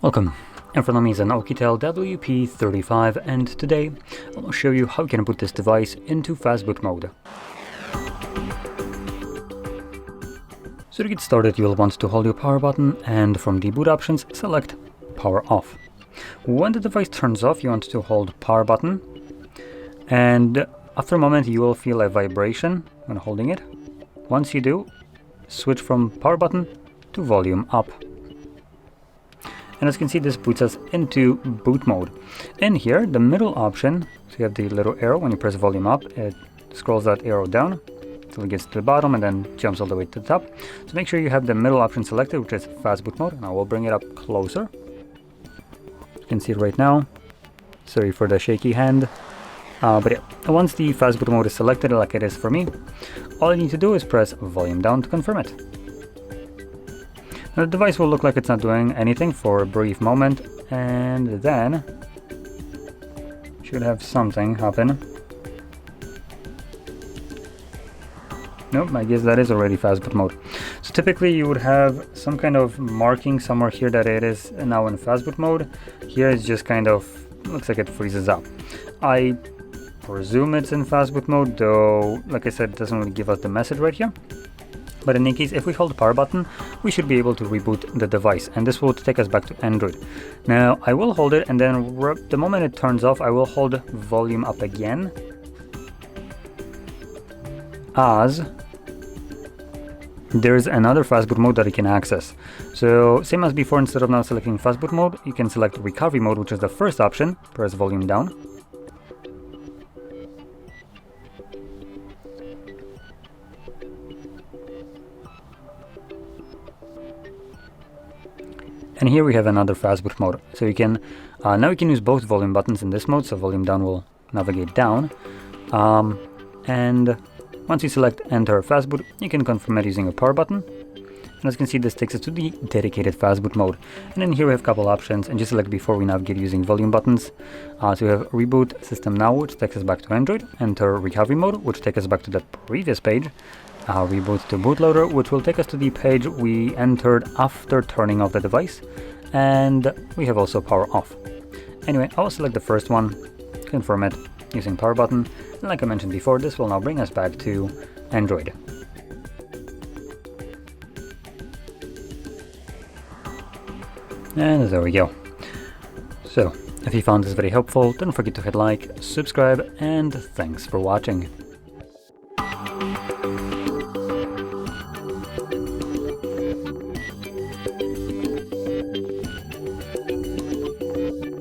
Welcome. In front of me is an OUKITEL WP35, and today I'll show you how you can put this device into Fastboot mode. So to get started, you'll want to hold your power button and from the boot options select power off. When the device turns off, you want to hold power button, and after a moment you will feel a vibration when holding it. Once you do, switch from power button to volume up. And as you can see, this boots us into boot mode. In here, the middle option, so you have the little arrow. When you press volume up, it scrolls that arrow down until it gets to the bottom and then jumps all the way to the top. So make sure you have the middle option selected, which is Fastboot mode, and I will bring it up closer. You can see it right now. Sorry for the shaky hand. But yeah, once the Fastboot mode is selected, like it is for me, all you need to do is press volume down to confirm it. Now the device will look like it's not doing anything for a brief moment, and then should have something happen. Nope, I guess that is already Fastboot mode. So typically you would have some kind of marking somewhere here that it is now in Fastboot mode. Here it's just kind of looks like it freezes up. I presume it's in Fastboot mode, though like I said, it doesn't really give us the message right here. But in any case, if we hold the power button, we should be able to reboot the device, and this will take us back to Android. Now, I will hold it, and then the moment it turns off, I will hold volume up again, as there's another Fastboot mode that you can access. So, same as before, instead of now selecting Fastboot mode, you can select recovery mode, which is the first option. Press volume down. And here we have another Fastboot mode. So you can now you can use both volume buttons in this mode. So volume down will navigate down, and once you select Enter Fastboot, you can confirm it using a power button. And as you can see, this takes us to the dedicated Fastboot mode. And then here we have a couple options, and just like before, we navigate using volume buttons. So we have Reboot System Now, which takes us back to Android. Enter Recovery Mode, which takes us back to the previous page. Reboot to bootloader, which will take us to the page we entered after turning off the device, and we have also power off. Anyway, I will select the first one, confirm it using power button, and like I mentioned before, this will now bring us back to Android. And there we go. So, if you found this very helpful, don't forget to hit like, subscribe, and thanks for watching.